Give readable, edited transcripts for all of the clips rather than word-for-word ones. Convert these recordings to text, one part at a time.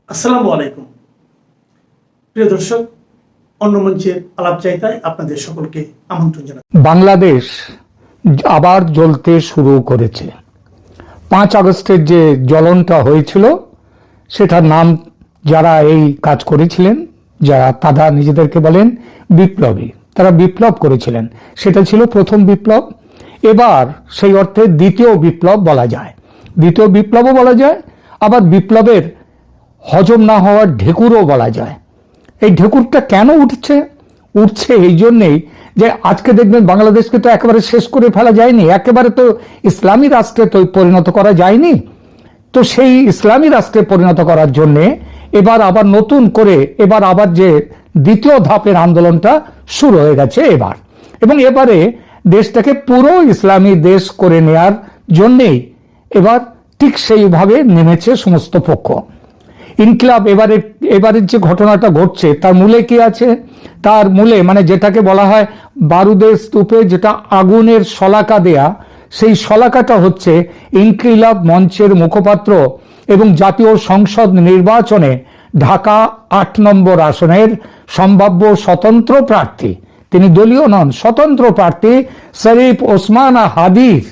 আসসালামু আলাইকুম প্রিয় দর্শক, অন্য মঞ্চের আলাপচারিতায় আপনাদের সকলকে আমন্ত্রণ জানাই। বাংলাদেশ আবার জ্বলতে শুরু করেছে। 5 আগস্টের যে জ্বলনটা হয়েছিল সেটার নাম যারা এই কাজ করেছিলেন, যারা তারা নিজেদেরকে বলেন বিপ্লবী, তারা বিপ্লব করেছিলেন। সেটা ছিল প্রথম বিপ্লব। এবার সেই অর্থে দ্বিতীয় বিপ্লব বলা যায়, দ্বিতীয় বিপ্লবও বলা যায়, আবার বিপ্লবের হজম না হওয়ার ঢেকুরও বলা যায়। এই ঢেকুরটা কেন উঠছে এই জন্যেই যে আজকে দেখবেন বাংলাদেশকে তো একেবারে শেষ করে ফেলা যায়নি, একেবারে তো ইসলামী রাষ্ট্রে তো পরিণত করা যায়নি। তো সেই ইসলামী রাষ্ট্রে পরিণত করার জন্যে এবার আবার নতুন করে আবার যে দ্বিতীয় ধাপের আন্দোলনটা শুরু হয়ে গেছে এবার, এবং এবারে দেশটাকে পুরো ইসলামী দেশ করে নেয়ার জন্যেই এবার ঠিক সেইভাবে নেমেছে সমস্ত পক্ষ। ইনকিলাব এবারের যে ঘটনাটা ঘটছে তার মূলে কি আছে? তার মূলে মানে যেটাকে বলা হয় বারুদের স্তূপে যেটা আগুনের শলাকা দেয়া, সেই শলাকাটা হচ্ছে ইনকিলাব মঞ্চের মুখপাত্র এবং জাতীয় সংসদ নির্বাচনে ঢাকা 8 নম্বর আসনের সম্ভাব্য স্বতন্ত্র প্রার্থী, তিনি দলীয় নন, স্বতন্ত্র প্রার্থী শরীফ ওসমান হাদির,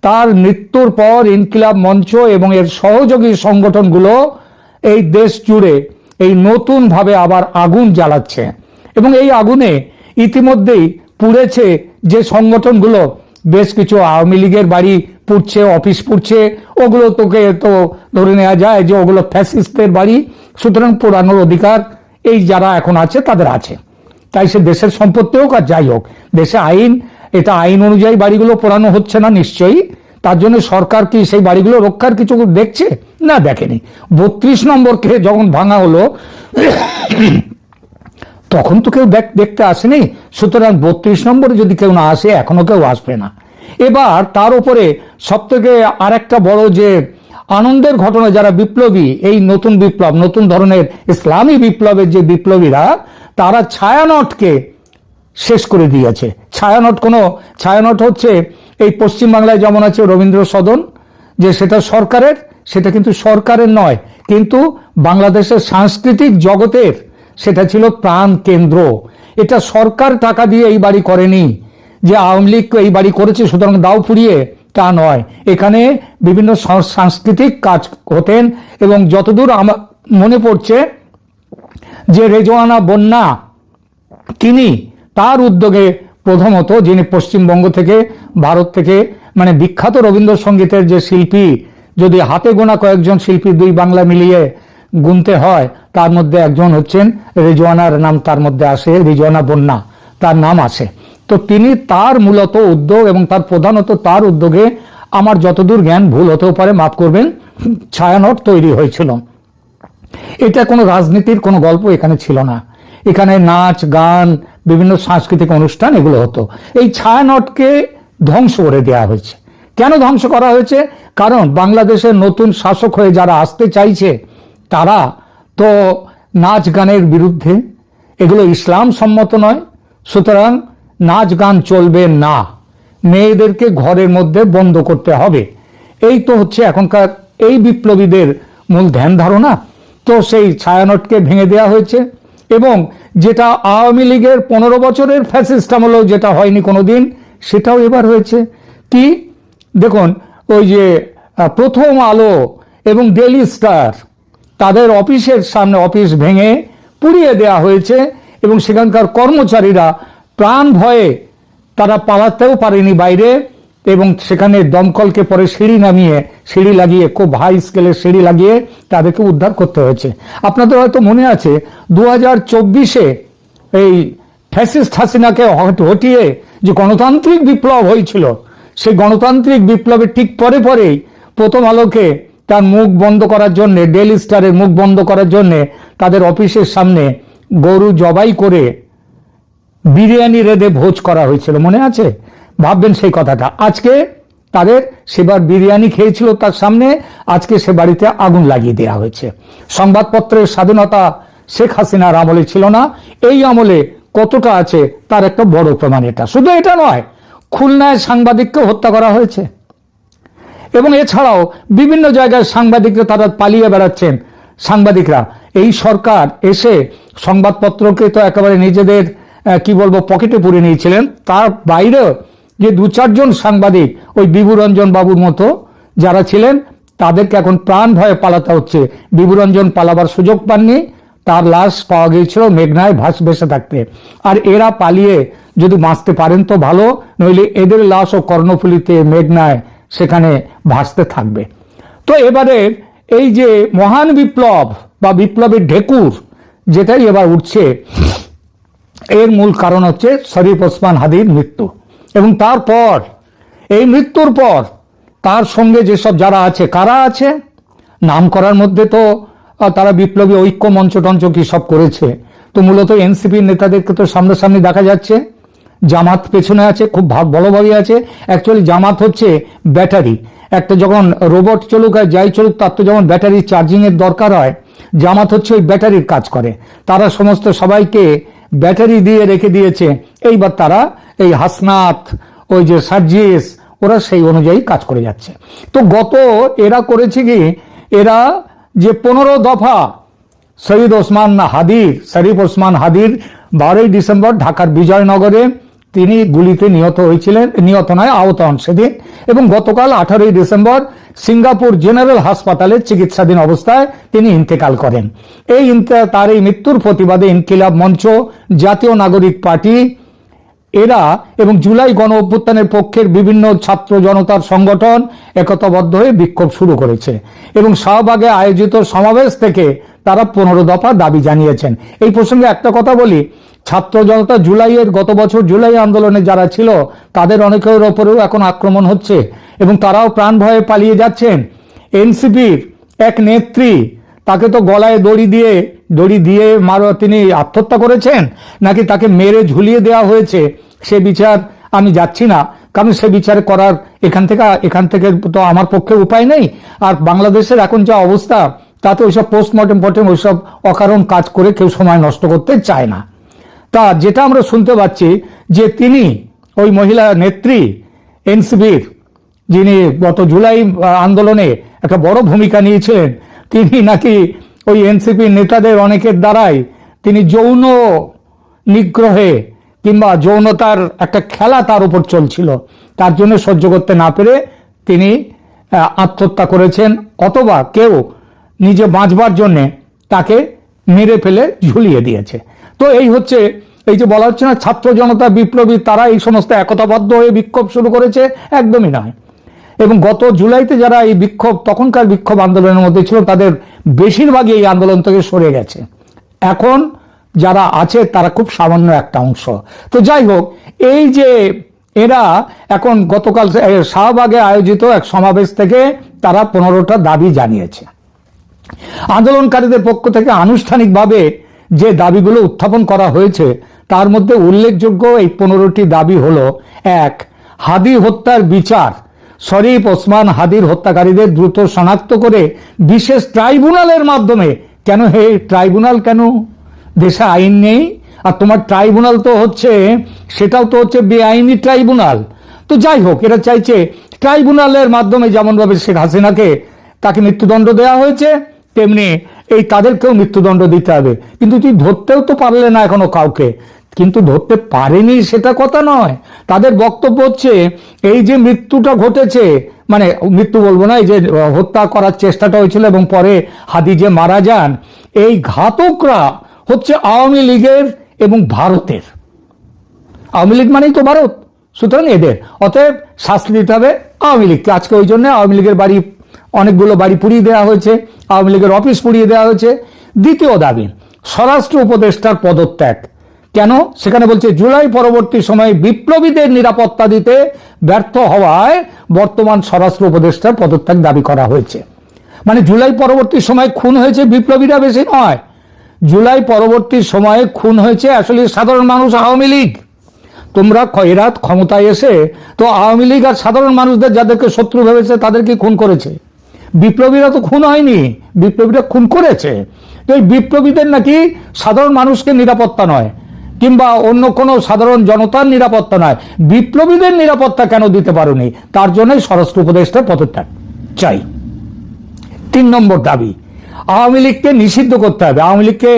তার মৃত্যুর পর ইনকিলাব মঞ্চ এবং এর সহযোগী সংগঠনগুলো এই দেশ জুড়ে এই নতুন ভাবে আবার আগুন জ্বালাচ্ছে। এবং এই আগুনে ইতিমধ্যেই পুড়েছে যে সংগঠনগুলো, বেশ কিছু আওয়ামী লীগের বাড়ি পুড়ছে, অফিস পুড়ছে, ওগুলো তোকে তো ধরে নেওয়া যায় যে ওগুলো ফ্যাসিস্টদের বাড়ি, সুতরাং পোড়ানোর অধিকার এই যারা এখন আছে তাদের আছে। তাই সে দেশের সম্পত্তি হোক আর যাই হোক, দেশে আইন, এটা আইন অনুযায়ী বাড়িগুলো পোড়ানো হচ্ছে না নিশ্চয়ই। তার জন্য সরকার কি সেই বাড়িগুলো রক্ষার কিছু দেখছে? না, দেখেনি। 32 নম্বরকে যখন ভাঙা হলো তখন তো কেউ দেখতে আসেনি, সুতরাং 32 নম্বরে যদি কেউ না আসে এখনো কেউ আসবে না। এবার তার উপরে সব থেকে আর একটা বড় যে আনন্দের ঘটনা, যারা বিপ্লবী, এই নতুন বিপ্লব, নতুন ধরনের ইসলামী বিপ্লবের যে বিপ্লবীরা, তারা ছায়ানটকে শেষ করে দিয়েছে। ছায়ানট হচ্ছে এই পশ্চিমবাংলায় যেমন আছে রবীন্দ্র সদন, যে সেটা সরকারের, সেটা কিন্তু সরকারের নয়, কিন্তু বাংলাদেশের সাংস্কৃতিক জগতের সেটা ছিল প্রাণ কেন্দ্র। এটা সরকার টাকা দিয়ে এই বাড়ি করেনি যে আওয়ামী লীগ এই বাড়ি করেছে সুতরাং দাও ফুরিয়ে, তা নয়। এখানে বিভিন্ন সাংস্কৃতিক কাজ হতেন, এবং যতদূর আমার মনে পড়ছে যে রেজওয়ানা বন্যা, তিনি তার উদ্যোগে প্রথমত, যিনি পশ্চিমবঙ্গ থেকে, ভারত থেকে, মানে বিখ্যাত রবীন্দ্রসঙ্গীতের যে শিল্পী, যদি হাতে গোনা কয়েকজন শিল্পী দুই বাংলা মিলিয়ে গুনতে হয়, তার মধ্যে একজন হচ্ছেন রেজওয়ানার নাম তার মধ্যে আসে, রেজওয়ানা বন্যা তার নাম আসে। তো তিনি, তার মূলত উদ্যোগ এবং তার প্রধানত তার উদ্যোগে, আমার যতদূর জ্ঞান ভুল হতেও পারে মাফ করবেন, ছায়ানট তৈরি হয়েছিল। এটা কোনো রাজনীতির কোনো গল্প এখানে ছিল না, এখানে নাচ গান বিভিন্ন সাংস্কৃতিক অনুষ্ঠান এগুলো হতো। এই ছায়ানটকে ধ্বংস করে দেওয়া হয়েছে। কেন ধ্বংস করা হয়েছে? কারণ বাংলাদেশের নতুন শাসক হয়ে যারা আসতে চাইছে তারা তো নাচ গানের বিরুদ্ধে, এগুলো ইসলাম সম্মত নয়, সুতরাং নাচ গান চলবে না, মেয়েদেরকে ঘরের মধ্যে বন্ধ করতে হবে। এই তো হচ্ছে এখনকার এই বিপ্লবীদের মূল ধ্যান ধারণা। তো সেই ছায়ানটকে ভেঙে দেওয়া হয়েছে, এবং যেটা আওয়ামী লীগের 15 বছরের ফ্যাসিস্ট আমলেও যেটা হয়নি কোনোদিন, সেটাও এবার হয়েছে। কি দেখুন, ওই যে প্রথম আলো এবং ডেইলি স্টার, তাদের অফিসের সামনে অফিস ভেঙে পুড়িয়ে দেওয়া হয়েছে, এবং সেখানকার কর্মচারীরা প্রাণ ভয়ে তারা পালাতেও পারেনি বাইরে, এবং সেখানে দমকলকে পরে সিঁড়ি লাগিয়ে খুব হাই স্কেলের সিঁড়ি লাগিয়ে তাদেরকে উদ্ধার করতে হয়েছে। আপনাদের হয়তো মনে আছে 2024-এ এই ফ্যাসিস্ট হাসিনাকে হটিয়ে যে গণতান্ত্রিক বিপ্লব হয়েছিল, সেই গণতান্ত্রিক বিপ্লবের ঠিক পরেই প্রথম আলোকে তার মুখ বন্ধ করার জন্য, ডেইলি স্টারের মুখ বন্ধ করার জন্য তাদের অফিসের সামনে গরু জবাই করে বিরিয়ানি রেঁধে ভোজ করা হয়েছিল, মনে আছে? ভাববেন সেই কথাটা। আজকে তাদের সেবার বিরিয়ানি খেয়েছিল তার সামনে, আজকে সে বাড়িতে আগুন লাগিয়ে দেওয়া হয়েছে। সংবাদপত্রের স্বাধীনতা শেখ হাসিনার আমলে ছিল না, এই আমলে কতটা আছে তার একটা বড় প্রমাণ এটা। শুধু এটা নয়, খুলনায় সাংবাদিককে হত্যা করা হয়েছে, এবং এছাড়াও বিভিন্ন জায়গায় সাংবাদিকরা তারা পালিয়ে বেড়াচ্ছেন। সাংবাদিকরা, এই সরকার এসে সংবাদপত্রকে তো একেবারে নিজেদের কি বলবো পকেটে পুরে নিয়েছিলেন, তার বাইরেও যে 2-4 জন সাংবাদিক ওই বিভুরঞ্জন বাবুর মতো যারা ছিলেন তাদেরকে এখন প্রাণ ভয়ে পালাতে হচ্ছে। বিভুরঞ্জন পালাবার সুযোগ পাননি, তার লাশ পাওয়া গিয়েছিল মেঘনায় ভেসে থাকতে। আর এরা পালিয়ে যদি বাঁচতে পারেন তো ভালো, নইলে এদের লাশও কর্ণফুলীতে মেঘনায় সেখানে ভাসতে থাকবে। তো এবারে এই যে মহান বিপ্লব বা বিপ্লবের ঢেকুর যেটাই এবার উঠছে, এর মূল কারণ হচ্ছে শরীফ ওসমান হাদির মৃত্যু। এবং তারপর এই মৃত্যুর পর তার সঙ্গে যেসব যারা আছে, কারা আছে নাম করার মধ্যে তো তারা বিপ্লবী ঐক্য মঞ্চ টঞ্চ কি সব করেছে। তো মূলত এনসিপির নেতাদেরকে তো সামনাসামনি দেখা যাচ্ছে, জামাত পেছনে আছে, খুব বড়ভাবে আছে। অ্যাকচুয়ালি জামাত হচ্ছে ব্যাটারি, একটা যখন রোবট চলুক আর যাই চলুক তার তো যেমন ব্যাটারি চার্জিংয়ের দরকার হয়, জামাত হচ্ছে ওই ব্যাটারির কাজ করে। তারা সমস্ত সবাইকে ব্যাটারি দিয়ে রেখে দিয়েছে, এইবার তারা এই হাসনাত, ওই যে সার্জিস, ওরা সেই অনুযায়ী কাজ করে যাচ্ছে। তো গত এরা করেছে কি, এরা যে 15 দফা শরীফ ওসমান হাদির 12ই ডিসেম্বর ঢাকার বিজয়নগরে তিনি গুলিতে নিহত হয়েছিলেন, নিহত নয় আহত হন সেদিন। এবং গতকাল 18ই ডিসেম্বর সিঙ্গাপুর জেনারেল হাসপাতালে চিকিৎসাধীন অবস্থায় তিনি ইন্তেকাল করেন। তার এই মৃত্যুর প্রতিবাদে ইনকিলাব মঞ্চ, জাতীয় নাগরিক পার্টি এরা এবং জুলাই গণ অভ্যুত্থানের পক্ষের বিভিন্ন ছাত্র জনতার সংগঠন একতাবদ্ধ হয়ে বিক্ষোভ শুরু করেছে। এবং শাহবাগে আয়োজিত সমাবেশ থেকে তারা 15 দফা দাবি জানিয়েছেন। এই প্রসঙ্গে একটা কথা বলি, ছাত্র জনতা গত বছর জুলাই আন্দোলনে যারা ছিল তাদের অনেকের ওপরেও এখন আক্রমণ হচ্ছে এবং তারাও প্রাণ ভয়ে পালিয়ে যাচ্ছেন। এনসিপির এক নেত্রী, তাকে তো গলায় দড়ি দিয়ে তিনি আত্মহত্যা করেছেন নাকি তাকে মেরে ঝুলিয়ে দেওয়া হয়েছে, সে বিচার আমি যাচ্ছি না, কারণ সে বিচার করার এখান থেকে তো আমার পক্ষে উপায় নেই। আর বাংলাদেশের এখন যা অবস্থা তাতে ওইসব পোস্টমর্টেম ওইসব অকারণ কাজ করে কেউ সময় নষ্ট করতে চায় না। তা যেটা আমরা শুনতে পাচ্ছি যে তিনি ওই মহিলা নেত্রী এনসিপির, যিনি গত জুলাই আন্দোলনে একটা বড় ভূমিকা নিয়েছিলেন, তিনি নাকি ওই এনসিপি নেতাদের অনেকের দ্বারাই তিনি যৌন নিগ্রহে কিংবা যৌনতার একটা খেলা তার উপর চলছিল, তার জন্য সহ্য করতে না পেরে তিনি আত্মহত্যা করেছেন, অথবা কেউ নিজে বাঁচবার জন্যে তাকে মেরে ফেলে ঝুলিয়ে দিয়েছে। তো এই যে বলা হচ্ছে না ছাত্র জনতা বিপ্লবী, তারা এই সমস্ত একতাবদ্ধ হয়ে বিক্ষোভ শুরু করেছে, একদমই নয়। এবং গত জুলাইতে যারা এই তখনকার বিক্ষোভ আন্দোলনের মধ্যে ছিল তাদের বেশিরভাগই এই আন্দোলন থেকে সরে গেছে। এখন যারা আছে তারা খুব সামান্য একটা অংশ। তো যাই হোক, এই যে এরা এখন গতকাল শাহবাগে আয়োজিত এক সমাবেশ থেকে তারা 15টা দাবি জানিয়েছে। আন্দোলনকারীদের পক্ষ থেকে আনুষ্ঠানিকভাবে যে দাবিগুলো উত্থাপন করা হয়েছে তার মধ্যে উল্লেখযোগ্য এই 15টি দাবি হলো: 1. হাদি হত্যার বিচার, শরীফ ওসমান হাদির হত্যাকারীদের দ্রুত শনাক্ত করে বিশেষ ট্রাইব্যুনালের মাধ্যমে। কেন হে ট্রাইব্যুনাল, কেন দেশে আইন নেই? আর তোমার ট্রাইব্যুনাল তো সেটাও তো হচ্ছে বেআইনি ট্রাইব্যুনাল। তো যাই হোক, এরা চাইছে ট্রাইব্যুনালের মাধ্যমে যেমনভাবে শেখ হাসিনাকে তাকে মৃত্যুদণ্ড দেওয়া হয়েছে তেমনি তাদেরকেও মৃত্যুদণ্ড দিতে হবে। কিন্তু তুই ধরতেও তো পারলে না এখনো কাউকে, কিন্তু ধরতে পারেনি সেটা কথা নয়। তাদের বক্তব্য হচ্ছে এই যে মৃত্যুটা ঘটেছে, মানে মৃত্যু বলবো না, এই যে হত্যা করার চেষ্টাটা হয়েছিল এবং পরে হাদি যে মারা যান, এই ঘাতকরা হচ্ছে আওয়ামী লীগের এবং ভারতের। আওয়ামী লীগ মানেই তো ভারত, সুতরাং এদের, অতএব শাস্তি দিতে হবে আওয়ামী লীগকে। আজকে ওই জন্য আওয়ামী লীগের অনেকগুলো বাড়ি পুড়িয়ে দেওয়া হয়েছে, আওয়ামী লীগের অফিস পুড়িয়ে দেওয়া হয়েছে। দ্বিতীয় দাবি, স্বরাষ্ট্র উপদেষ্টার পদত্যাগ। কেন? সেখানে বলছে জুলাই পরবর্তী সময়ে বিপ্লবীদের নিরাপত্তা দিতে ব্যর্থ হওয়ায় বর্তমান স্বরাষ্ট্র উপদেষ্টার পদত্যাগ দাবি করা হয়েছে। মানে জুলাই পরবর্তী সময়ে খুন হয়েছে বিপ্লবীরা বেশি নয়, জুলাই পরবর্তী সময়ে খুন হয়েছে আসলে সাধারণ মানুষ, আওয়ামী লীগ। তোমরা এরা ক্ষমতায় এসে তো আওয়ামী লীগ আর সাধারণ মানুষদের যাদেরকে শত্রু ভেবেছে তাদেরকে খুন করেছে। বিপ্লবীরা তো খুন হয়নি, বিপ্লবীরা খুন করেছে। তো এই বিপ্লবীদের নাকি সাধারণ মানুষকে নিরাপত্তা নয় কিংবা অন্য কোনো সাধারণ জনতার নিরাপত্তা নয়, বিপ্লবীদের নিরাপত্তা কেন দিতে পারোনি? তার জন্যই স্বরাষ্ট্র উপদেষ্টার পদত্যাগ চাই। 3 নম্বর দাবি, আওয়ামী লীগকে নিষিদ্ধ করতে হবে। আওয়ামী লীগকে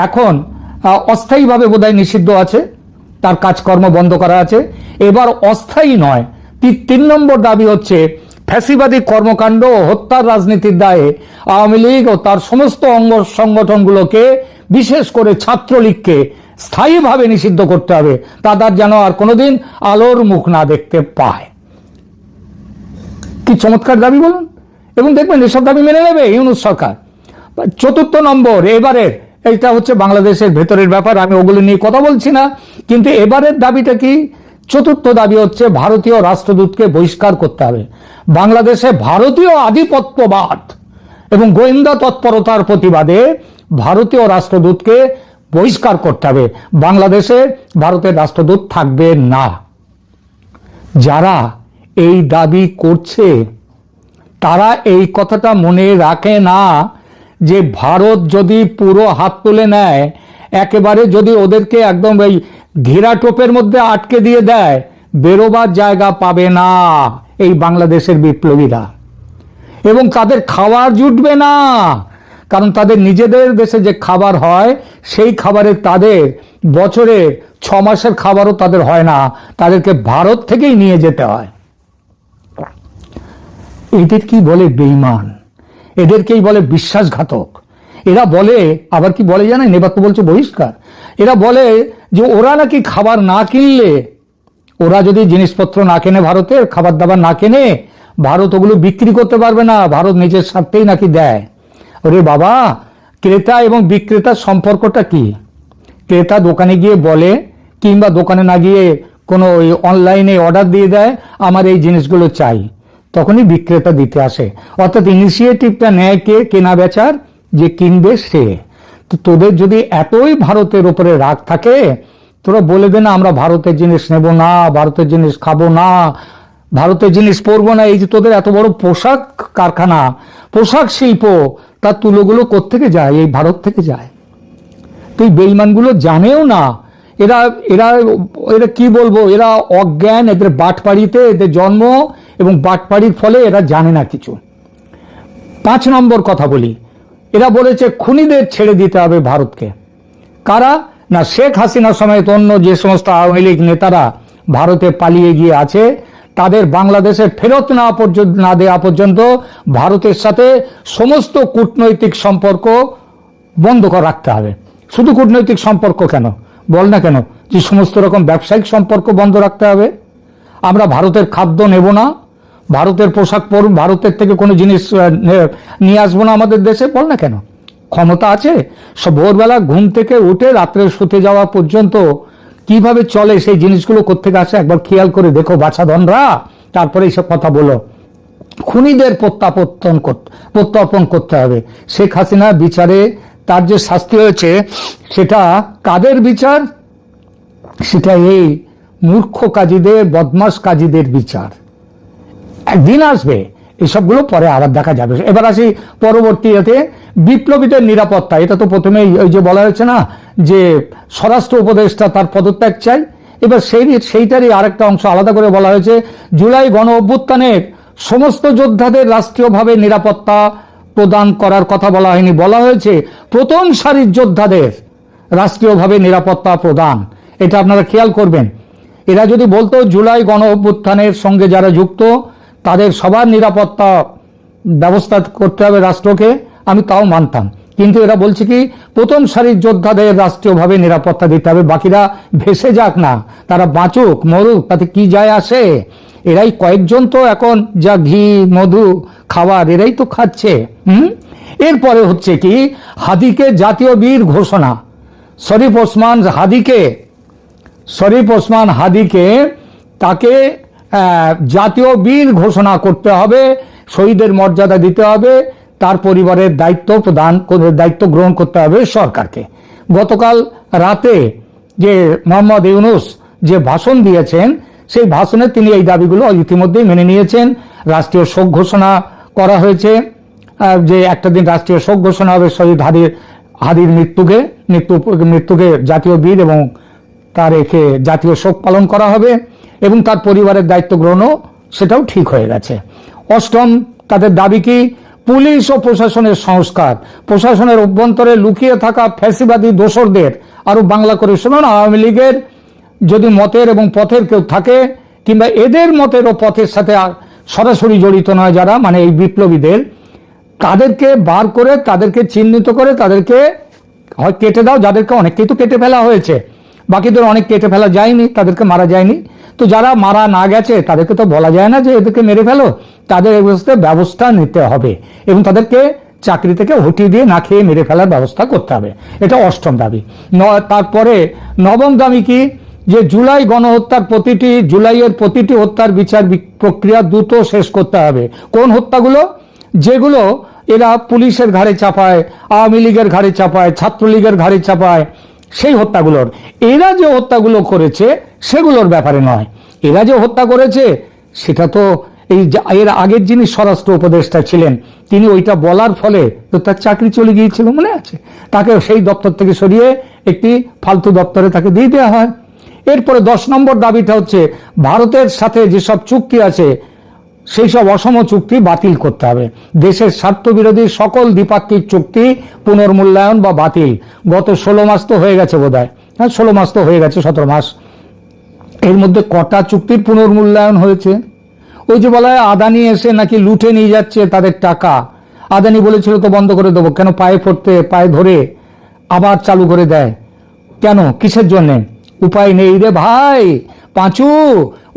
এখন অস্থায়ীভাবে বোধহয় নিষিদ্ধ আছে, তার কাজকর্ম বন্ধ করা আছে। এবার অস্থায়ী নয়, 3 নম্বর দাবি হচ্ছে ফ্যাসিবাদী কর্মকাণ্ড ও হত্যার রাজনীতির দায়ে আওয়ামী লীগ ও তার সমস্ত অঙ্গ সংগঠনগুলোকে, বিশেষ করে ছাত্রলীগকে স্থায়ীভাবে নিষিদ্ধ করতে হবে, তাদের যেন আর কোনোদিন আলোর মুখ না দেখতে পায়। কি চমৎকার দাবি বলুন! এবং দেখবেন এসব দাবি মেনে নেবে ইউনূস সরকার। 4 নম্বর, এবারের এইটা হচ্ছে বাংলাদেশের ভেতরের ব্যাপার, আমি ওগুলো নিয়ে কথা বলছি না, কিন্তু এবারের দাবিটা কি? 4র্থ দাবি হচ্ছে ভারতীয় রাষ্ট্রদূতকে বহিষ্কার করতে হবে। বাংলাদেশে ভারতীয় আধিপত্যবাদ এবং গোয়েন্দা তৎপরতার প্রতিবাদে ভারতীয় রাষ্ট্রদূতকে বহিষ্কার করতে হবে। বাংলাদেশে ভারতের রাষ্ট্রদূত থাকবে না। যারা এই দাবি করছে তারা এই কথাটা মনে রাখে না যে ভারত যদি পুরো হাত তুলে নেয়, একেবারে যদি ওদেরকে একদম এই ঘেরাটোপের মধ্যে আটকে দিয়ে দেয়, বেরোবার জায়গা পাবে না এই বাংলাদেশের বিপ্লবীরা, এবং তাদের খাবার জুটবে না। কারণ তাদের নিজেদের দেশে যে খাবার হয় সেই খাবারে তাদের বছরে 6 মাসের খাবারও তাদের হয় না, তাদেরকে ভারত থেকেই নিয়ে যেতে হয়। এদের কি বলে? বেঈমান। এদেরকেই বলে বিশ্বাসঘাতক। এরা বলে, আবার কি বলে জানেন? এবার তো বলছে বহিষ্কার। এরা বলে যে ওরা নাকি খাবার না কিনলে, ওরা যদি জিনিসপত্র না কেনে, ভারতের খাবার দাবার না কেনে, ভারত ওগুলো বিক্রি করতে পারবে না, ভারত নিজের স্বার্থেই নাকি দেয়। ওরে বাবা, ক্রেতা এবং বিক্রেতার সম্পর্কটা কি? ক্রেতা দোকানে গিয়ে বলে, কিংবা দোকানে না গিয়ে কোনো অনলাইনে অর্ডার দিয়ে দেয়, আমার এই জিনিসগুলো চাই, তখনই বিক্রেতা দিতে আসে। অর্থাৎ ইনিশিয়েটিভটা নেয় কে? কেনা বেচার যে কিনবে সে। তো তোদের যদি এতই ভারতের উপরে রাগ থাকে, তোরা বলে দে না আমরা ভারতের জিনিস নেব না, ভারতের জিনিস খাবো না, ভারতের জিনিস পরবো না। এই যে তোদের এত বড় পোশাক কারখানা, পোশাক শিল্প, তার তুলোগুলো কোত্থেকে যায়? এই ভারত থেকে যায়। তুই বেঈমানগুলো জানেও না। এরা এরা এরা কি বলবো, এরা অজ্ঞান, এদের বাটপাড়িতে এদের জন্ম, এবং বাটপাড়ির ফলে এরা জানে না কিছু। 5 নম্বর কথা বলি, এরা বলেছে খুনিদের ছেড়ে দিতে হবে ভারতকে। কারা? না, শেখ হাসিনা সমেত অন্য যে সমস্ত আওয়ামী লীগ নেতারা ভারতে পালিয়ে গিয়ে আছে, তাদের বাংলাদেশে ফেরত না দেওয়া পর্যন্ত ভারতের সাথে সমস্ত কূটনৈতিক সম্পর্ক বন্ধ করে রাখতে হবে। শুধু কূটনৈতিক সম্পর্ক কেন, বল না কেন, যে সমস্ত রকম ব্যবসায়িক সম্পর্ক বন্ধ রাখতে হবে। আমরা ভারতের খাদ্য নেব না, ভারতের পোশাক পরব, ভারতের থেকে কোনো জিনিস নিয়ে আসবো না আমাদের দেশে, বল না কেন। ক্ষমতা আছে। সব ভোরবেলা ঘুম থেকে উঠে রাত্রে শুতে যাওয়া পর্যন্ত কিভাবে চলে, সেই জিনিসগুলো কোত্থেকে আসে একবার খেয়াল করে দেখো বাছাধনরা, তারপরে এইসব কথা বলো। খুনিদের প্রত্যাপন করতে হবে। শেখ হাসিনা বিচারে তার যে শাস্তি হয়েছে, সেটা কাদের বিচার? সেটা এই মূর্খ কাজীদের, বদমাস কাজীদের বিচার। একদিন আসবে, এসবগুলো পরে আবার দেখা যাবে। এবার আসি পরবর্তীতে বিপ্লবীদের নিরাপত্তা। এটা তো প্রথমেই ওই যে বলা হয়েছে না, যে স্বরাষ্ট্র উপদেষ্টা তার পদত্যাগ চাই। এবার সেইটারই আরেকটা অংশ আলাদা করে বলা হয়েছে, জুলাই গণ অভ্যুত্থানের সমস্ত যোদ্ধাদের রাষ্ট্রীয়ভাবে নিরাপত্তা প্রদান করার কথা বলা হয়নি, বলা হয়েছে প্রথম সারির যোদ্ধাদের রাষ্ট্রীয়ভাবে নিরাপত্তা প্রদান। এটা আপনারা খেয়াল করবেন। এরা যদি বলতো জুলাই গণ অভ্যুত্থানের সঙ্গে যারা যুক্ত তাদের সবার নিরাপত্তা ব্যবস্থা করতে হবে রাষ্ট্রকে, আমি তাও মানতাম। কিন্তু এরা বলছে কি প্রথম সারির যোদ্ধাদের রাষ্ট্রীয়ভাবে নিরাপত্তা দিতে হবে, বাকিরা ভেসে যাক না, তারা বাঁচুক মরুক তাতে কি যায় আসে। এরাই কয়েকজন তো এখন যা ঘি মধু খাবার এরাই তো খাচ্ছে। এরপরে হচ্ছে কি হাদিকে জাতীয় বীর ঘোষণা। শরীফ ওসমান হাদিকে তাকে জাতীয় বীর ঘোষণা করতে হবে, শহীদের মর্যাদা দিতে হবে, তার পরিবারের দায়িত্ব গ্রহণ করতে হবে সরকারকে। গতকাল রাতে যে মোহাম্মদ ইউনূস যে ভাষণ দিয়েছেন, সেই ভাষণে তিনি এই দাবিগুলো ইতিমধ্যেই মেনে নিয়েছেন। রাষ্ট্রীয় শোক ঘোষণা করা হয়েছে, যে একটা দিন রাষ্ট্রীয় শোক ঘোষণা হবে শহীদ হাদির মৃত্যুকে জাতীয় বীর এবং তার একে জাতীয় শোক পালন করা হবে, এবং তার পরিবারের দায়িত্ব গ্রহণও সেটাও ঠিক হয়ে গেছে। 8ম তাদের দাবি কি পুলিশ ও প্রশাসনের সংস্কার, প্রশাসনের অভ্যন্তরে লুকিয়ে থাকা ফ্যাসিবাদী দোসরদের আরো বাংলা করে শুনুন। আওয়ামী লীগের যদি মতের এবং পথের কেউ থাকে, কিংবা এদের মতের ও পথের সাথে সরাসরি জড়িত নয় যারা, মানে এই বিপ্লবীদের, তাদেরকে বার করে, তাদেরকে চিহ্নিত করে, তাদেরকে হয় কেটে দাও। যাদেরকে অনেককেই তো কেটে ফেলা হয়েছে, বাকিদের অনেক কেটে ফেলা যায়নি, তাদেরকে মারা যায়নি। তো যারা মারা না গেছে তাদেরকে তো বলা যায় না যে এদেরকে মেরে ফেলো, তাদের ব্যবস্থা নিতে হবে এবং তাদেরকে চাকরি থেকে হটিয়ে দিয়ে না খেয়ে মেরে ফেলার ব্যবস্থা করতে হবে। এটা অষ্টম দাবি। তারপরে নবম দাবি কি, যে জুলাইয়ের প্রতিটি হত্যার বিচার প্রক্রিয়া দ্রুত শেষ করতে হবে। কোন হত্যাগুলো? যেগুলো এরা পুলিশের ঘাড়ে চাপায়, আওয়ামী লীগের ঘাড়ে চাপায়, ছাত্রলীগের ঘাড়ে চাপায়, সেই হত্যাগুলোর। এরা যে হত্যাগুলো করেছে সেগুলোর ব্যাপারে নয়। এরা যে হত্যা করেছে সেটা তো এর আগের যিনি স্বরাষ্ট্র উপদেষ্টা ছিলেন তিনি ওইটা বলার ফলে তো তার চাকরি চলে গিয়েছিল, মনে আছে? তাকে সেই দপ্তর থেকে সরিয়ে একটি ফালতু দপ্তরে তাকে দিয়ে দেওয়া হয়। এরপরে 10 নম্বর দাবিটা হচ্ছে ভারতের সাথে যেসব চুক্তি আছে সেই সব অসম চুক্তি বাতিল করতে হবে। দেশের স্বার্থবিরোধী সকল দ্বিপাক্ষিক চুক্তি পুনর্মূল্যায়ন বা বাতিল। গত 16 মাস তো হয়ে গেছে বোধহয়, হ্যাঁ 16 মাস তো হয়ে গেছে, 17 মাস। এর মধ্যে কটা চুক্তির পুনর্মূল্যায়ন হয়েছে? ওই যে বলা হয় আদানি এসে নাকি লুটে নিয়ে যাচ্ছে তাদের টাকা। আদানি বলেছিল তো বন্ধ করে দেবো, কেন পায়ে ধরে আবার চালু করে দেয় কেন? কিসের জন্যে? উপায় নেই রে ভাই পাঁচু,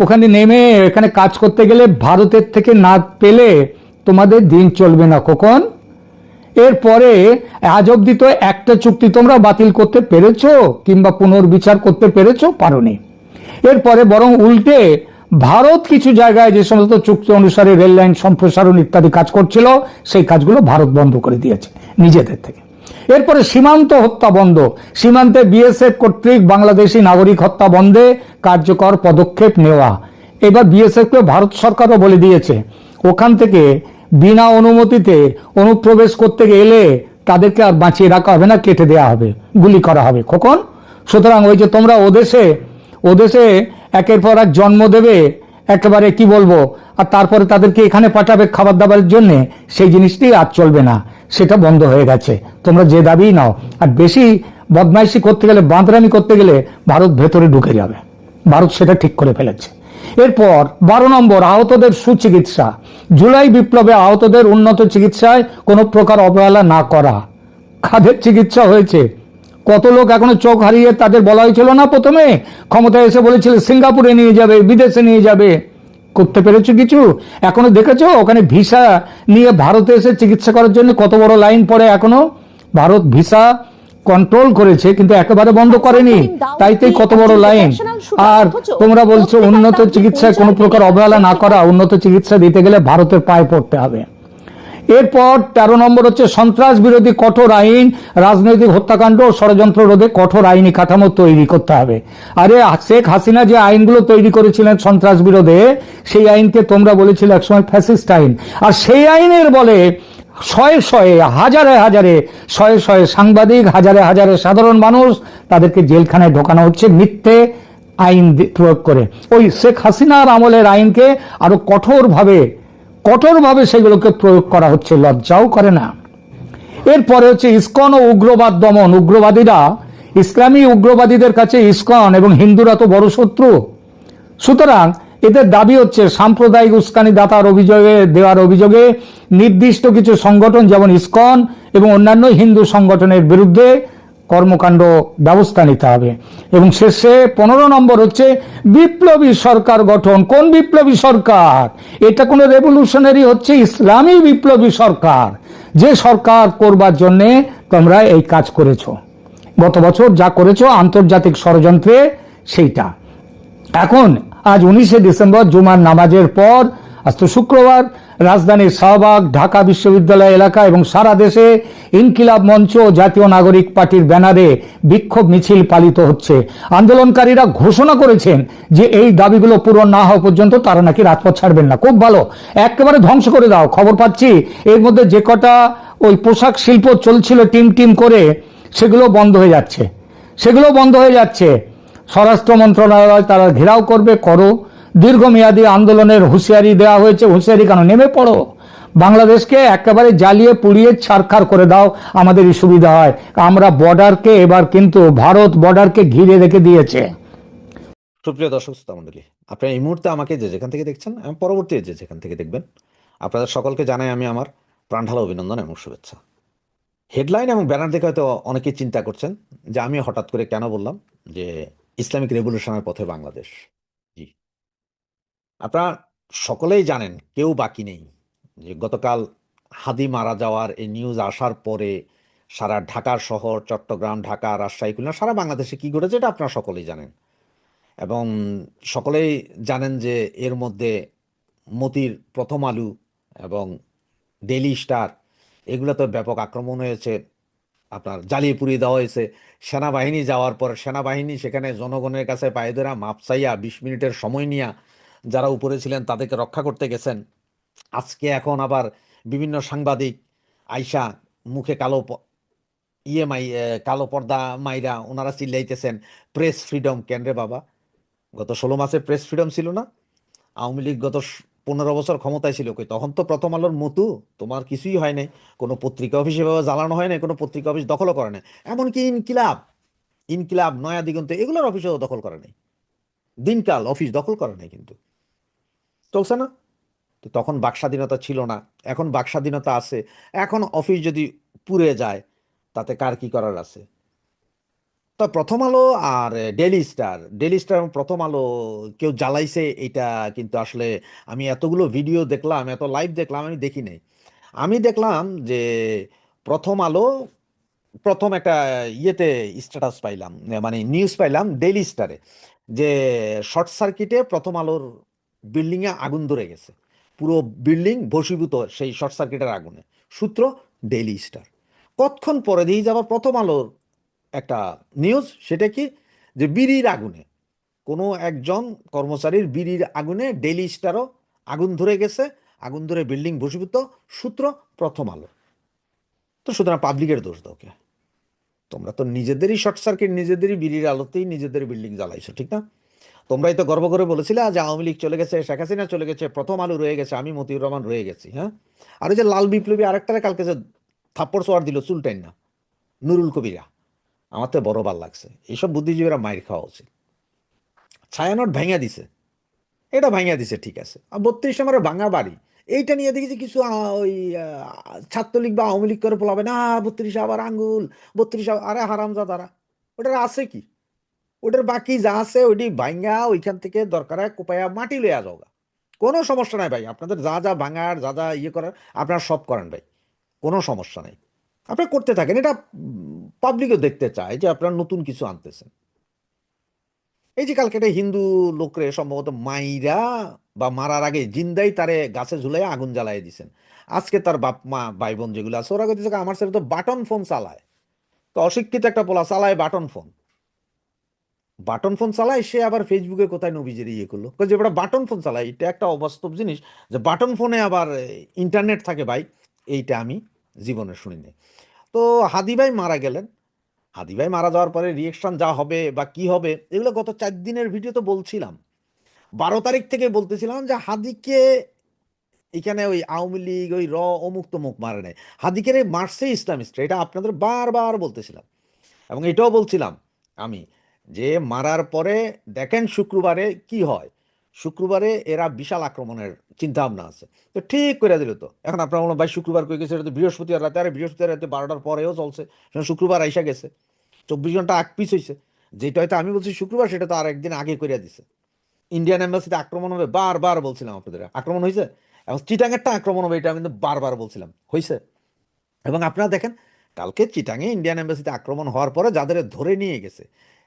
ওখানে নেমে এখানে কাজ করতে গেলে ভারতের থেকে না পেলে তোমাদের দিন চলবে না খোকন। এরপরে আজ অব্দি তো একটা চুক্তি তোমরা বাতিল করতে পেরেছো কিংবা পুনর্বিচার করতে পেরেছো? পারোনি। এরপরে বরং উল্টে ভারত কিছু জায়গায় যে সমস্ত চুক্তি অনুসারে রেল লাইন সম্প্রসারণ ইত্যাদি কাজ করছিল সেই কাজগুলো ভারত বন্ধ করে দিয়েছে নিজেদের থেকে। এরপরে সীমান্ত হত্যা বন্ধ, সীমান্তে বিএসএফ কর্তৃক বাংলাদেশি নাগরিক হত্যা বন্ধে কার্যকর পদক্ষেপ নেওয়া। এবার বিএসএফকে ভারত সরকারও বলে দিয়েছে ওখান থেকে বিনা অনুমতিতে অনুপ্রবেশ করতে গেলে তাদেরকে আর বাঁচিয়ে রাখা হবে না, কেটে দেওয়া হবে, গুলি করা হবে খোকন। সুতরাং ওই যে তোমরা ওদেশে একের পর এক জন্ম দেবে, একেবারে কি বলবো, আর তারপরে তাদেরকে এখানে পাঠাবে খাবার দাবারের জন্য, সেই জিনিসটি আর চলবে না, সেটা বন্ধ হয়ে গেছে। তোমরা যে দাবি নাও, আর বেশি বদমাইশি করতে গেলে, বাঁদরামি করতে গেলে ভারত ভেতরে ঢুকে যাবে। ভারত সেটা ঠিক করে ফেলেছে। এরপর 12 নম্বর আহতদের সুচিকিৎসা। জুলাই বিপ্লবে আহতদের উন্নত চিকিৎসায় কোনো প্রকার অবহেলা না করা। কাদের চিকিৎসা হয়েছে? কত লোক এখনো চোখ হারিয়ে, তাদের বলা হয়েছিল না প্রথমে ক্ষমতায় এসে বলেছিল সিঙ্গাপুরে নিয়ে যাবে, বিদেশে নিয়ে যাবে, করতে পেরেছো কিছু? এখনো দেখেছো ওখানে ভিসা নিয়ে ভারতে এসে চিকিৎসা করার জন্য কত বড় লাইন পড়ে? এখনো ভারত ভিসা কন্ট্রোল করেছে কিন্তু একেবারে বন্ধ করেনি, তাইতেই কত বড় লাইন। আর তোমরা বলছো উন্নত চিকিৎসায় কোনো প্রকার অবহেলা না করা। উন্নত চিকিৎসা দিতে গেলে ভারতের পায়ে পড়তে হবে। এরপর 13 নম্বর হচ্ছে সন্ত্রাস বিরোধী কঠোর আইন, রাজনৈতিক হত্যাকাণ্ড ও ষড়যন্ত্র রোধে কঠোর আইনি কাঠামো তৈরি করতে হবে। আরে শেখ হাসিনা যে আইনগুলো তৈরি করেছিলেন সন্ত্রাস বিরোধে, সেই আইনকে তোমরা বলেছিলে একসময় ফ্যাসিস্ট আইন। আর সেই আইনের বলে শয়ে হাজারে সাংবাদিক, হাজারে সাধারণ মানুষ, তাদেরকে জেলখানায় ঢোকানো হচ্ছে মিথ্যে আইন প্রয়োগ করে। ওই শেখ হাসিনার আমলের আইনকে আরো কঠোরভাবে সেগুলোকে প্রয়োগ করা হচ্ছে, লজ্জাও করে না। এরপরে হচ্ছে ইসকন ও উগ্রবাদ দমন। উগ্রবাদীরা, ইসলামী উগ্রবাদীদের কাছে ইসকন এবং হিন্দুরা তো বড় শত্রু। সুতরাং এদের দাবি হচ্ছে সাম্প্রদায়িক উস্কানি দেওয়ার অভিযোগে নির্দিষ্ট কিছু সংগঠন যেমন ইসকন এবং অন্যান্য হিন্দু সংগঠনের বিরুদ্ধে কর্মকাণ্ড ব্যবস্থা নিতে হবে। এবং শেষে 15 নম্বর হচ্ছে বিপ্লবী সরকার গঠন। কোন বিপ্লবী সরকার? এটা কোনো রেভলিউশনারি হচ্ছে ইসলামী বিপ্লবী সরকার, যে সরকার করবার জন্য তোমরা এই কাজ করেছো, গত বছর যা করেছো আন্তর্জাতিক ষড়যন্ত্রে, সেইটা। এখন আজ 19শে ডিসেম্বর জুমার নামাজের পর, আজ তো শুক্রবার, রাজধানীর শাহবাগ, ঢাকা বিশ্ববিদ্যালয় এলাকা এবং সারা দেশে ইনকিলাব মঞ্চ ও জাতীয় নাগরিক পার্টির ব্যানারে বিক্ষোভ মিছিল পালিত হচ্ছে। আন্দোলনকারীরা ঘোষণা করেছেন যে এই দাবিগুলো পূরণ না হওয়া পর্যন্ত তারা নাকি রাজপথ ছাড়বেন না। খুব ভালো, একেবারে ধ্বংস করে দাও। খবর পাচ্ছি এর মধ্যে যে কটা ওই পোশাক শিল্প চলছিল টিম করে, সেগুলো বন্ধ হয়ে যাচ্ছে। স্বরাষ্ট্র মন্ত্রণালয় তারা ঘেরাও করবে, করো। দীর্ঘমেয়াদী আন্দোলনের হুঁশিয়ারি দেওয়া হয়েছে, হুঁশিয়ারি কেন? নেমে পড়ো। বাংলাদেশকে একেবারে জ্বালিয়ে পুড়িয়ে ছারখার করে দাও, আমাদেরই সুবিধা হয়। আমরা বর্ডারকে এবার কিন্তু ভারত বর্ডারকে ঘিরে রেখে দিয়েছে। সুপ্রিয় দর্শক শ্রোতা মণ্ডলী, আপনারা এই মুহূর্তে আমাকে যে যেখান থেকে দেখছেন এবং পরবর্তী যে যেখান থেকে দেখবেন, আপনাদের সকলকে জানাই আমি আমার প্রাণঢালা অভিনন্দন এবং শুভেচ্ছা। হেডলাইন এবং ব্যানার দেখে হয়তো অনেকেই চিন্তা করছেন যে আমি হঠাৎ করে কেন বললাম যে ইসলামিক রেভলিউশনের পথে বাংলাদেশ। জি, আপনারা সকলেই জানেন, কেউ বাকি নেই, যে গতকাল হাদি মারা যাওয়ার এই নিউজ আসার পরে সারা ঢাকার শহর, চট্টগ্রাম, ঢাকা, রাজশাহী, খুলনা, সারা বাংলাদেশে কি ঘটেছে এটা আপনারা সকলেই জানেন। এবং সকলেই জানেন যে এর মধ্যে মতির প্রথম আলু এবং ডেইলি স্টার এগুলো তো ব্যাপক আক্রমণ হয়েছে, আপনার জ্বালিয়ে পুড়িয়ে দেওয়া হয়েছে। সেনাবাহিনী যাওয়ার পর সেনাবাহিনী সেখানে জনগণের কাছে পায়ে ধরা মাপ চাইয়া 20 মিনিটের সময় নিয়ে যারা উপরে ছিলেন তাদেরকে রক্ষা করতে গেছেন। আজকে এখন আবার বিভিন্ন সাংবাদিক আইসা মুখে কালো পর্দা মাইরা ওনারা চিল্লাইতেছেন প্রেস ফ্রিডম। কেন রে বাবা, গত 16 মাসে প্রেস ফ্রিডম ছিল না? আওয়ামী লীগ গত 15 বছর ক্ষমতায় ছিল, কই তখন তো প্রথম আলোর মতো তোমার কিছুই হয় নাই, কোনো পত্রিকা অফিস এভাবে জ্বালানো হয় নাই, কোনো পত্রিকা অফিস দখলও করে নাই। এমনকি ইনকিলাব, নয়া দিগন্ত এগুলোর অফিসও দখল করে নাই, দিনকাল অফিস দখল করে নাই, কিন্তু চলছে না। তো তখন বাক স্বাধীনতা ছিল না, এখন বাক স্বাধীনতা আছে। এখন অফিস যদি পুড়ে যায় তাতে কার কি করার আছে? তো প্রথম আলো আর ডেইলি স্টার এবং প্রথম আলো কেউ জ্বালাইছে এটা কিন্তু আসলে আমি এতগুলো ভিডিও দেখলাম, এত লাইভ দেখলাম, আমি দেখি নাই। আমি দেখলাম যে প্রথম আলো প্রথম একটা ইয়েতে স্ট্যাটাস পাইলাম, মানে নিউজ পাইলাম ডেইলি স্টারে, যে শর্ট সার্কিটে প্রথম আলোর বিল্ডিংয়ে আগুন ধরে গেছে, পুরো বিল্ডিং ভস্মীভূত সেই শর্ট সার্কিটের আগুনে। সূত্র ডেইলি স্টার। কতক্ষণ পরে দিয়ে যাবার প্রথম আলোর একটা নিউজ, সেটা কি, যে বিড়ির আগুনে কোনো একজন কর্মচারীর বিড়ির আগুনে ডেইলি স্টারও আগুন ধরে গেছে, আগুন ধরে বিল্ডিং ভস্মীভূত। সূত্র প্রথম আলো। তো সুতরাং পাবলিকের দোষ দাও কে? তোমরা তো নিজেদেরই শর্ট সার্কিট, নিজেদেরই বিড়ির আলোতেই নিজেদের বিল্ডিং জ্বালাইছো, ঠিক না? তোমরাই তো গর্ব করে বলেছিলে যে আওয়ামী লীগ চলে গেছে, শেখ হাসিনা চলে গেছে, প্রথম আলো রয়ে গেছে, আমি মতিউর রহমান রয়ে গেছি। হ্যাঁ, আর ওই যে লাল বিপ্লবী আরেকটারে কালকে যে থাপ্পড় সোয়ার দিল চুলটাইন না, নুরুল কবিরা, আমার তো বড় ভাল লাগছে। এইসব বুদ্ধিজীবীরা মাইর খাওয়া উচিত। ছায়ানট ভাঙা দিছে, এটা ভাঙা দিছে, ঠিক আছে। আর 32 নম্বরের ভাঙা বাড়ি, এইটা নিয়ে দেখেছি কিছু ওই ছাত্রলীগ বা আওয়ামী লীগ করে বলাবে না 32 আবার আঙ্গুল, 32 আরে হারামজাদারা, ওটার আছে কি? ওটার বাকি যা আছে ওইটি ভাঙ্গা ওইখান থেকে দরকার হয় কোপায়া মাটি লইয়া যাও গা। কোনো সমস্যা নাই ভাই, আপনাদের যা যা ভাঙার যা যা ইয়ে করার আপনারা সব করেন ভাই, কোনো সমস্যা নেই। আপনারা করতে থাকেন, এটা পাবলিকও দেখতে চায় যে আপনারা নতুন কিছু আনতেছেন। এই যে কালকে একটা হিন্দু লোকরে সম্ভবত মাইরা বা মারার আগে জিন্দাই তারে গাছে ঝুলাই আগুন জ্বালাই দিছেন। আজকে তার বাপ মা ভাই বোন যেগুলো আছে ওরা কইতেছে আমার ছেলে তো বাটন ফোন চালায়। তো অশিক্ষিত একটা পোলা চালায় বাটন ফোন চালায়, সে আবার ফেসবুকে কোথায় নবীজের ইয়ে করলো, যে ওটা বাটন ফোন চালায়। এটা একটা অবাস্তব জিনিস যে বাটন ফোনে আবার ইন্টারনেট থাকে ভাই, এইটা আমি জীবনে শুনিনি। তো হাদি ভাই মারা গেলেন, হাদি ভাই মারা যাওয়ার পরে রিয়েকশন যা হবে বা কি হবে এগুলো গত 4 দিনের ভিডিও তো বলছিলাম। 12 তারিখ থেকে বলতেছিলাম যে হাদিকে এখানে ওই আওয়ামী লীগ ওই অমুক তমুক মারে নাই, হাদিকে মারছে ইসলামিস্টরা, এটা আপনাদের বারবার বলতেছিলাম। এবং এটাও বলছিলাম আমি যে মারার পরে দেখেন শুক্রবারে কি হয়। শুক্রবারে এরা বিশাল আক্রমণের চিন্তা ভাবনা আছে। তো ঠিক করে দিল। তো এখন আপনার মনে হয় ভাই শুক্রবার কই গেছে, এটা তো বৃহস্পতিবার রাতে, আরে বৃহস্পতিবার রাতে 12টার পরেও চলছে, শুক্রবার আইসা গেছে, 24 ঘন্টা আগ পিছ হয়েছে। যেটা হয়তো আমি বলছি শুক্রবার, সেটা তো আর একদিন আগে করে দিছে। ইন্ডিয়ান এম্বাসিতে আক্রমণ হবে বারবার বলছিলাম আপনাদের, আক্রমণ হয়েছে। এবং চিটাঙেরটা আক্রমণ হবে এটা আমি কিন্তু বারবার বলছিলাম, হয়েছে। এবং আপনারা দেখেন কালকে চিটাঙে ইন্ডিয়ান এম্বাসিতে আক্রমণ হওয়ার পরে যাদের ধরে নিয়ে গেছে,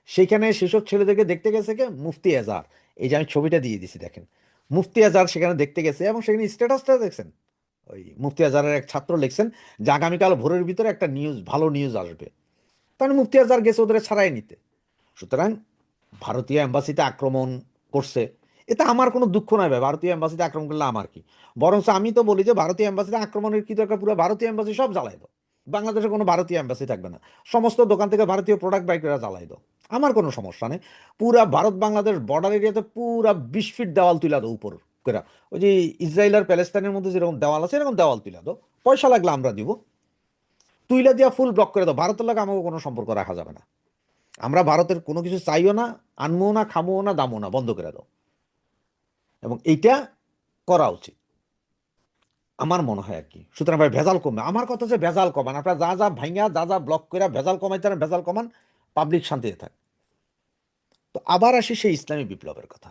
সেখানে সেসব ছেলেদেরকে দেখতে গেছে কে? মুফতি এজার। এই যে আমি ছবিটা দিয়ে দিছি দেখেন, মুফতি এজার সেখানে দেখতে গেছে। এবং সেখানে স্ট্যাটাসটা দেখছেন, ওই মুফতি আজহারের এক ছাত্র লিখছেন যে আগামীকাল ভোরের ভিতরে একটা নিউজ, ভালো নিউজ আসবে। তাহলে মুফতি আজহার গেছে ওদের ছাড়াই নিতে। সুতরাং ভারতীয় এম্বাসিতে আক্রমণ করছে, এতে আমার কোনো দুঃখ নাই ভাই, ভারতীয় এম্বাসিতে আক্রমণ করলে আমার কি। বরং আমি তো বলি যে ভারতীয় এম্বাসিতে আক্রমণের কি দরকার, পুরো ভারতীয় এম্বাসি সব জ্বালাই দাও, বাংলাদেশে কোনো ভারতীয় এম্বাসি থাকবে না, সমস্ত দোকান থেকে ভারতীয় প্রোডাক্ট বাই করে জ্বালাই দাও, আমার কোনো সমস্যা নেই। পুরা ভারত বাংলাদেশ বর্ডার এরিয়াতে পুরা 20 ফিট দেওয়াল তুলে দাও উপর, করে, ওই যে ইসরায়েল আর প্যালেস্তাইনের মধ্যে যেরকম দেওয়াল আছে এরকম দেওয়াল তুলে দাও, পয়সা লাগলে আমরা দিব, তুইলা দিয়া ফুল ব্লক করে দাও, ভারতের লাগে আমাকে কোনো সম্পর্ক রাখা যাবে না, আমরা ভারতের কোনো কিছু চাইও না, আনবো না, খামো না, দামো না, বন্ধ করে দাও। এবং এইটা করা উচিত আমার মনে হয় আর কি। সুতরাং ভাই ভেজাল কমবে, আমার কথা হচ্ছে ভেজাল কমান, আপনারা যা যা ভাইঙ্গা যা যা ব্লক করে ভেজাল কমাইতে পারেন ভেজাল কমান, পাবলিক শান্তিতে থাক। তো আবার আসি সেই ইসলামী বিপ্লবের কথা।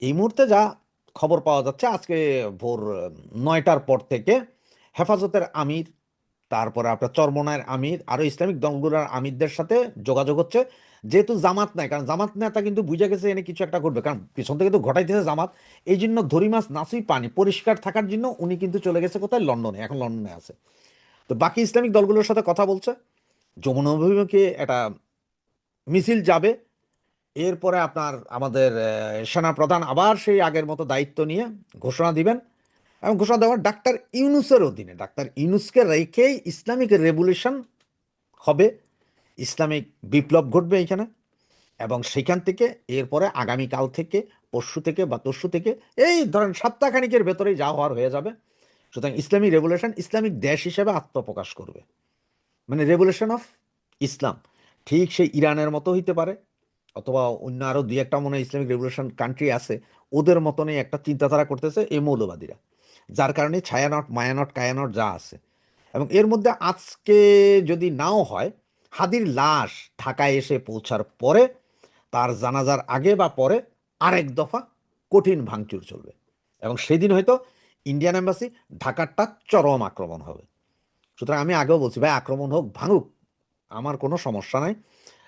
এই মুহূর্তে যা খবর পাওয়া যাচ্ছে, আজকে ভোর 9টার পর থেকে হেফাজতের আমির, তারপরে আপনার চরমনায়ের আমির, আরো ইসলামিক দলগুলোর আমিরদের সাথে যোগাযোগ হচ্ছে, যেহেতু জামাত নাই, কারণ জামাত নেতা কিন্তু বুঝে গেছে এনে কিছু একটা করবে, কারণ পিছন থেকে তো ঘটাইতেছে জামাত, এই জন্য ধরি মাছ নাসুই পানি পরিষ্কার থাকার জন্য উনি কিন্তু চলে গেছে কোথায়, লন্ডনে, এখন লন্ডনে আছে। তো বাকি ইসলামিক দলগুলোর সাথে কথা বলছে, যমুনা অভিমুখে একটা মিছিল যাবে, এরপরে আপনার আমাদের সেনাপ্রধান আবার সেই আগের মতো দায়িত্ব নিয়ে ঘোষণা দিবেন, এবং ঘোষণা দেওয়ার ডাক্তার ইউনুসের অধীনে, ডাক্তার ইউনুসকে রেখেই ইসলামিক রেভলিউশন হবে, ইসলামিক বিপ্লব ঘটবে এইখানে। এবং সেইখান থেকে এরপরে আগামীকাল থেকে, পরশু থেকে বা তরশু থেকে, এই ধরেন সপ্তাহখানিকের ভেতরেই যা হওয়ার হয়ে যাবে। সুতরাং ইসলামিক রেভলিউশন ইসলামিক দেশ হিসেবে আত্মপ্রকাশ করবে, মানে রেভলিউশন অফ ইসলাম। ঠিক সেই ইরানের মতো হইতে পারে, অথবা অন্য আরো দুই একটা মনে হয় ইসলামিক রেভলিউশন কান্ট্রি আছে, ওদের মতনই একটা চিন্তাধারা করতেছে এই মৌলবাদীরা, যার কারণে ছায়ানট মায়ানট কায়ানট যা আছে। এবং এর মধ্যে আজকে যদি নাও হয়, হাদির লাশ ঢাকায় এসে পৌঁছার পরে, তার জানাজার আগে বা পরে আরেক দফা কঠিন ভাঙচুর চলবে, এবং সেদিন হয়তো ইন্ডিয়ান এম্বাসি ঢাকারটা চরম আক্রমণ হবে। সুতরাং আমি আগেও বলছি ভাই, আক্রমণ হোক ভাঙুক, আমার কোনো সমস্যা নাই।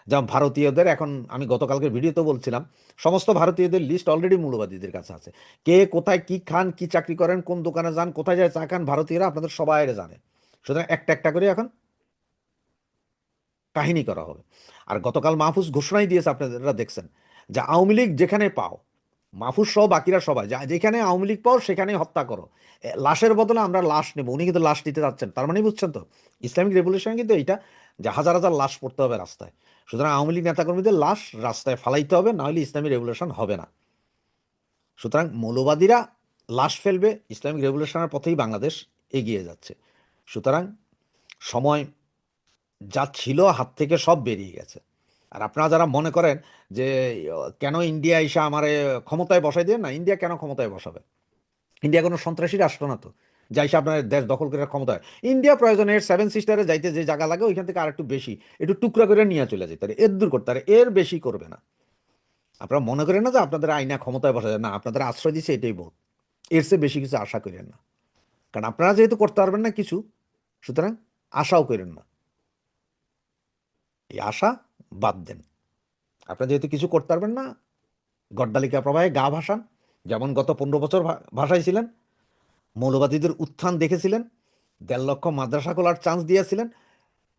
যেমন ভারতীয়দের, এখন আমি গতকালকে ভিডিওতে বলছিলাম, সমস্ত ভারতীয়দের লিস্ট অলরেডি মৌলবাদীদের কাছে আছে, কে কোথায় কি খান, কি চাকরি করেন, কোন দোকানে যান, কোথায় যায় চা খান, ভারতীয়রা আপনাদের সবাই জানে। সুতরাং একটা একটা করে এখন কাহিনী করা হবে। আর গতকাল মাহফুজ ঘোষণাই দিয়েছে, আপনারা দেখছেন, যে আওয়ামী লীগ যেখানে পাও, মাহফুজ সহ বাকিরা সবাই, যেখানে আওয়ামী লীগ পাও সেখানে হত্যা করো, লাশের বদলে আমরা লাশ নেব। উনি কিন্তু লাশ নিতে যাচ্ছেন, তার মানে বুঝছেন তো ইসলামিক রেভলিউশন কিন্তু এইটা, যে হাজার হাজার লাশ পড়তে হবে রাস্তায়। সুতরাং আওয়ামী লীগ নেতাকর্মীদের লাশ রাস্তায় ফালাইতে হবে, না হলে ইসলামিক রেভলিউশন হবে না। সুতরাং মৌলবাদীরা লাশ ফেলবে, ইসলামিক রেভলিউশনের পথেই বাংলাদেশ এগিয়ে যাচ্ছে। সুতরাং সময় যা ছিল হাত থেকে সব বেরিয়ে গেছে। আর আপনারা যারা মনে করেন যে কেন ইন্ডিয়া এসে আমারে ক্ষমতায় বসাই দিয়ে, না, ইন্ডিয়া কেন ক্ষমতায় বসাবে? ইন্ডিয়া কোনো সন্ত্রাসী রাষ্ট্র না তো, যা এসে আপনার দেশ দখল করে ক্ষমতায়। ইন্ডিয়া প্রয়োজনে এর 7 সিস্টারে যাইতে যে জায়গা লাগে ওইখান থেকে আর একটু বেশি, একটু টুকরা করে নিয়ে চলে যেতে পারে, এর দূর করতে পারে, এর বেশি করবে না। আপনারা মনে করেন না যে আপনাদের আইনা ক্ষমতায় বসা যায় না, আপনাদের আশ্রয় দিচ্ছে এটাই বোধ, এর চেয়ে বেশি কিছু আশা করেন না। কারণ আপনারা যেহেতু করতে পারবেন না কিছু, সুতরাং আশাও করেন না, এই আশা বাদ দেন। আপনারা যেহেতু কিছু করতে পারবেন না, গড্ডালিকা প্রবাহে গা ভাসান, যেমন গত 15 বছর ভাসাইছিলেন। মৌলবাদীদের উত্থান দেখেছিলেন, 1.5 লক্ষ মাদ্রাসা খোলার চান্স দিয়েছিলেন,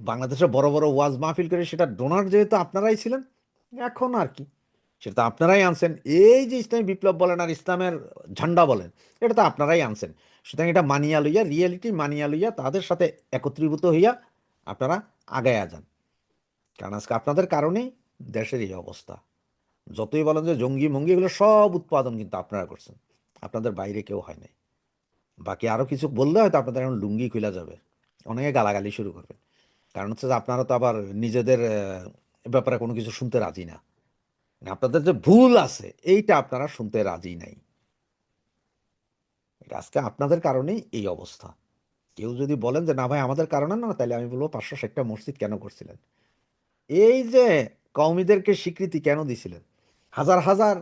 বাংলাদেশে বড় বড় ওয়াজ মাহফিল করে সেটা ডোনার যেহেতু আপনারাই ছিলেন, এখন আর কি সেটা আপনারাই আনছেন। এই যে ইসলামী বিপ্লব বলেন আর ইসলামের ঝান্ডা বলেন, এটা তো আপনারাই আনছেন। সুতরাং এটা মানিয়া লইয়া, রিয়েলিটি মানিয়া লইয়া, তাদের সাথে একত্রীভূত হইয়া আপনারা আগায়া যান। কারণ আজকে আপনাদের কারণেই দেশের এই অবস্থা। যতই বলেন যে জঙ্গি মঙ্গি, এগুলো সব উৎপাদন কিন্তু আপনারা করছেন, আপনাদের বাইরে কেউ হয় নাই। বাকি আরও কিছু বললে হয়তো আপনাদের এখন লুঙ্গি খুলে যাবে, অনেকে গালাগালি শুরু করবে। কারণ হচ্ছে যে আপনারা তো আবার নিজেদের ব্যাপারে কোনো কিছু শুনতে রাজি না, মানে আপনাদের যে ভুল আছে এইটা আপনারা শুনতে রাজি নাই। এটা আজকে আপনাদের কারণেই এই অবস্থা। কেউ যদি বলেন যে না ভাই আমাদের কারণে না, তাহলে আমি বলবো 560টা মসজিদ কেন করছিলেন? এই যে কওমিদেরকে স্বীকৃতি কেন দিছিলেন? হাজার হাজার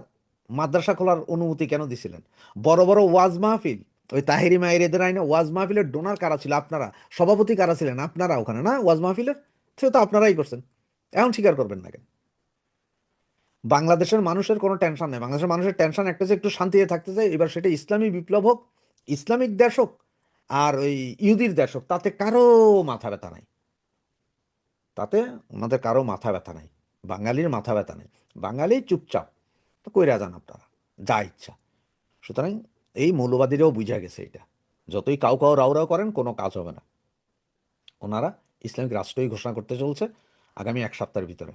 মাদ্রাসা খোলার অনুমতি কেন দিছিলেন? বড় বড় ওয়াজ মাহফিল, ওই তাহেরি মাহিরেদের আইনে ওয়াজ মাহফিলের ডোনার কারা ছিল? আপনারা। সভাপতি কারা ছিলেন? আপনারা। ওখানে না ওয়াজ মাহফিলের, সে তো আপনারাই করছেন। এখন স্বীকার করবেন না কেন? বাংলাদেশের মানুষের কোনো টেনশন নেই, বাংলাদেশের মানুষের টেনশন একটা, যে একটু শান্তিতে থাকতে চাই। এবার সেটা ইসলামী বিপ্লব হোক, ইসলামিক দেশ হোক, আর ওই ইহুদির দেশ হোক, তাতে কারো মাথা ব্যথা নাই, তাতে ওনাদের কারো মাথা ব্যথা নাই, বাঙালির মাথা ব্যথা নেই। বাঙালি চুপচাপ তো কইরা যান আপনারা যা ইচ্ছা। সুতরাং এই মৌলবাদীরাও বুঝা গেছে এটা, যতই কাউ কাউ রাও রাও করেন কোনো কাজ হবে না। ওনারা ইসলামিক রাষ্ট্রই ঘোষণা করতে চলছে আগামী 1 সপ্তাহের ভিতরে।